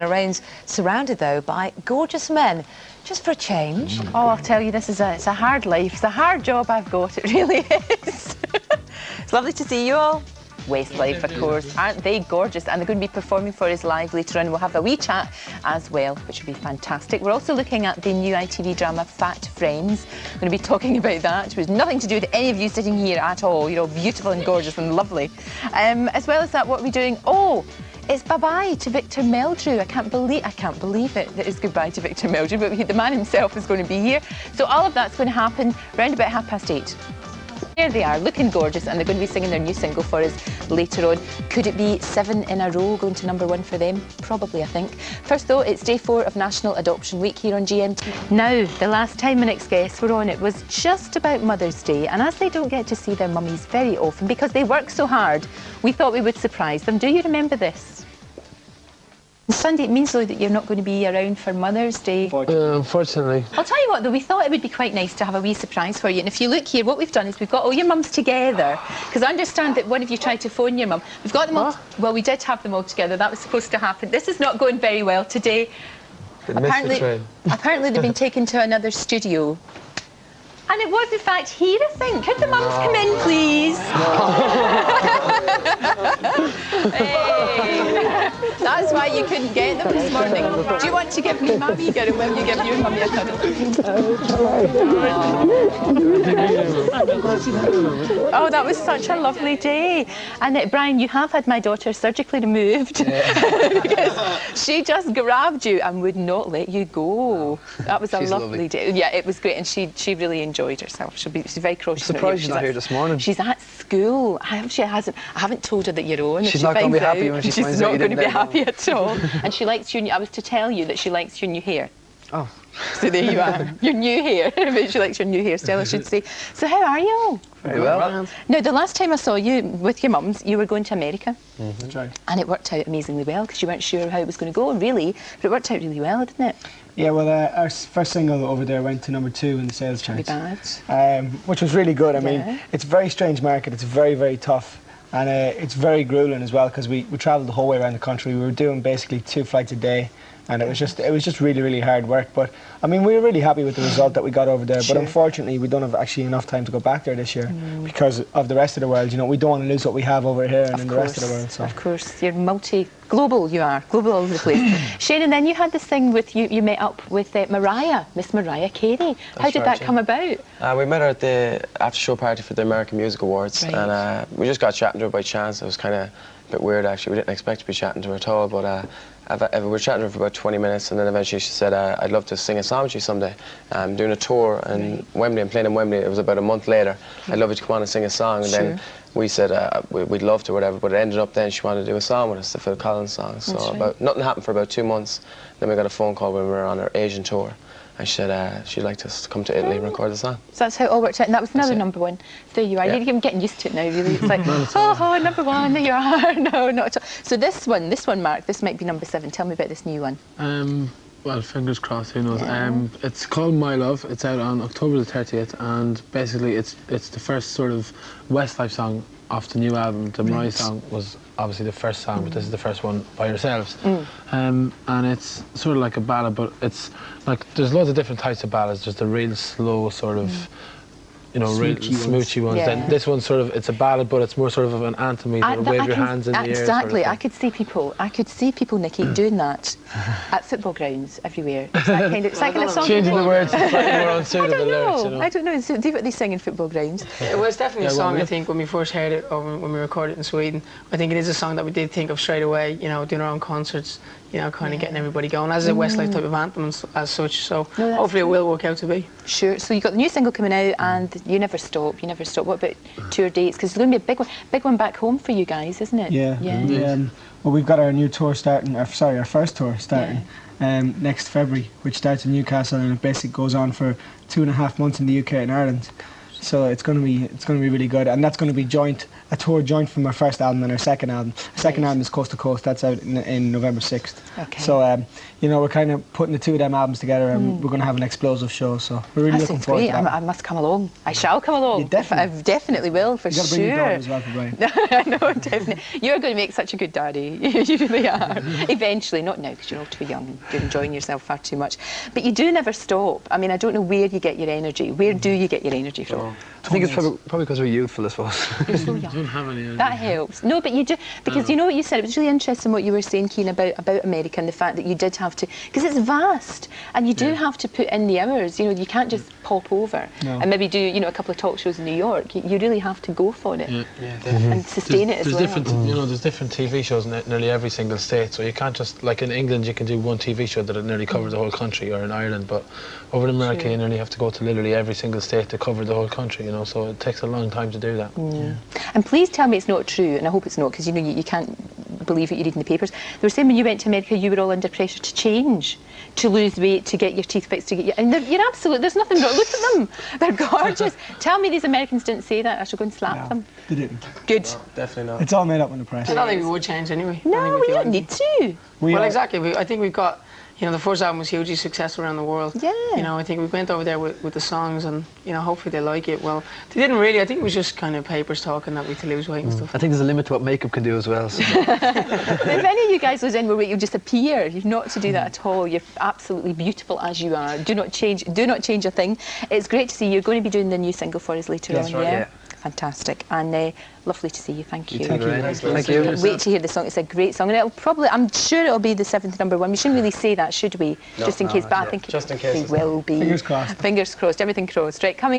Lorraine's surrounded, though, by gorgeous men. Just for a change. Oh, I'll tell you, it's a hard life. It's a hard job I've got. It really is. It's lovely to see you all. Westlife, of course. Aren't they gorgeous? And they're going to be performing for us live later on. We'll have a wee chat as well, which will be fantastic. We're also looking at the new ITV drama, Fat Friends. We're going to be talking about that, which has nothing to do with any of you sitting here at all. You're all beautiful and gorgeous and lovely. As well as that, what are we doing? Oh, it's bye-bye to Victor Meldrew. I can't believe it that it's goodbye to Victor Meldrew, but the man himself is going to be here. So all of that's going to happen round about 8:30. Here they are, looking gorgeous, and they're going to be singing their new single for us later on. Could it be 7 in a row going to #1 for them? Probably, I think. First, though, it's day 4 of National Adoption Week here on GMT. Now, the last time my next guests were on, it was just about Mother's Day, and as they don't get to see their mummies very often because they work so hard, we thought we would surprise them. Do you remember this? Sunday, it means, though, that you're not going to be around for Mother's Day. Unfortunately. I'll tell you what, though, we thought it would be quite nice to have a wee surprise for you. And if you look here, what we've done is we've got all your mums together. Because I understand that one of you tried to phone your mum. We've got them all... Well, we did have them all together. That was supposed to happen. This is not going very well today. Apparently they've been taken to another studio. And it was, in fact, here, I think. Could the mums come in, please? Hey. That's why you couldn't get them this morning. Do you want to give me Mummy? Get it when you give your mummy a cuddle. Oh, that was such a lovely day. And Brian, you have had my daughter surgically removed because she just grabbed you and would not let you go. That was a lovely day. Yeah, it was great, and she really enjoyed herself. She's very cautious. I'm surprised she's not here this morning. She's at school. I haven't told her that you're on. She's not going to be happy when she finds out you didn't. She's not going to be happy at all. And she likes your new... I was to tell you that she likes your new hair. Oh. So there you are. Your new hair. She likes your new hairstyle, I should say. So how are you? Very well. Now, the last time I saw you with your mums, you were going to America. That's right. And it worked out amazingly well, because you weren't sure how it was going to go, really. But it worked out really well, didn't it? Yeah, well, our first single over there went to #2 in the sales charts. Bad. Which was really good. I mean, it's a very strange market. It's very, very tough. And it's very grueling as well, because we travelled the whole way around the country. We were doing basically 2 flights a day. And it was just really, really hard work. But I mean, we were really happy with the result that we got over there. Sure. But unfortunately, we don't have actually enough time to go back there this year because of the rest of the world. You know, we don't want to lose what we have over here and in the rest of the world. So. Of course, you're global. You are global all over the place. Shane, and then you had this thing with you met up with Miss Mariah Carey. How did that come about? We met her at the after-show party for the American Music Awards, right. And we just got chatting to her by chance. It was kind of a bit weird, actually. We didn't expect to be chatting to her at all, but we were chatting to her for about 20 minutes, and then eventually she said, I'd love to sing a song with you someday. I'm doing a tour in Wembley. I'm playing in Wembley. It was about a month later. I'd love you to come on and sing a song. And then we said we'd love to, whatever, but it ended up then she wanted to do a song with us, the Phil Collins song. So nothing happened for about 2 months. Then we got a phone call when we were on our Asian tour. And she said she'd like us to come to Italy and record the song. So that's how it all worked out, and that was another #1. There you are. Yeah. You're getting used to it now, really. It's like, oh, #1, there you are. No, not at all. So this one, Mark, this might be #7. Tell me about this new one. Well, fingers crossed, who knows. Yeah. It's called My Love. It's out on October the 30th, and basically it's the first sort of Westlife song off the new album. The Mariah song was obviously the first song, but this is the first one by yourselves. And it's sort of like a ballad, but it's like there's loads of different types of ballads. There's the real slow sort of, you know, real smoochy ones. Yeah. Then this one's sort of, it's a ballad, but it's more sort of an anthem. You sort of wave your hands in the air. Exactly. Sort of I could see people, Nicky, doing that at football grounds everywhere. It's that kind of song. Changing the words to slightly more unsuitable lyrics, you know. I don't know. Do what they sing in football grounds. It was definitely a song, I think, when we first heard it, or when we recorded it in Sweden. I think it is a song that we did think of straight away, you know, doing our own concerts, you know, kind of getting everybody going as a Westlife type of anthem as such. So hopefully it will work out to be. Sure. So you've got the new single coming out, and you never stop. What about tour dates? Because it's going to be a big one back home for you guys, isn't it? Yeah. Well, we've got our new tour starting. Our first tour starting next February, which starts in Newcastle, and it basically goes on for 2.5 months in the UK and Ireland. So it's going to be really good, and that's going to be a tour joint from our first album and our second album. Our second album is Coast to Coast. That's out in November 6th. Okay. So you know, we're kind of putting the two of them albums together, and we're going to have an explosive show. So we're really looking forward to that. I must come along. I shall come along. You definitely. I definitely will, for You got to sure. bring your daughter as well for Brian. I know, definitely. You're going to make such a good daddy. You really are. Eventually, not now because you're all too young. You're enjoying yourself far too much. But you do never stop. I mean, I don't know where you get your energy. Where do you get your energy from? I think it's probably because we're youthful, I suppose. You're so young. Don't have any. That helps. No, but you do, because you know what you said, it was really interesting what you were saying, Keane, about America and the fact that you did have to, because it's vast, and you do have to put in the hours. You know, you can't just pop over and maybe do, you know, a couple of talk shows in New York. You really have to go for it and sustain it as well. There's different TV shows in nearly every single state, so you can't just, like in England, you can do one TV show that nearly covers the whole country, or in Ireland, but over in America, you nearly have to go to literally every single state to cover the whole country, you know, so it takes a long time to do that. And please tell me it's not true, and I hope it's not, because you know you can't believe what you read in the papers. They were saying when you went to America, you were all under pressure to change, to lose weight, to get your teeth fixed, to get your... And you're absolute, there's nothing wrong. Look at them. They're gorgeous. Tell me these Americans didn't say that. I should go and slap them. They didn't. Good. No, definitely not. It's all made up in the press. I don't think we would change anyway. No, we don't need to. Well, exactly. I think we've got, you know, the first album was hugely successful around the world. Yeah. You know, I think we went over there with the songs, and, you know, hopefully they like it. Well, they didn't really. I think it was just kind of papers talking that we had to lose weight and stuff. I think there's a limit to what makeup can do as well. So. If any of you guys lose any more weight, you'll disappear. You've not to do that at all. You're absolutely beautiful as you are. Do not change a thing. It's great to see you. You're going to be doing the new single for us later on, right, yeah. Fantastic. And lovely to see you. Thank you. Thank you. Thank you. Can't wait to hear the song. It's a great song, and it'll probably, I'm sure it'll be the 7th #1. We shouldn't really say that, should we? Just in case, but I think Just in case it will be. Fingers crossed. Fingers crossed. Everything crossed. Right, coming.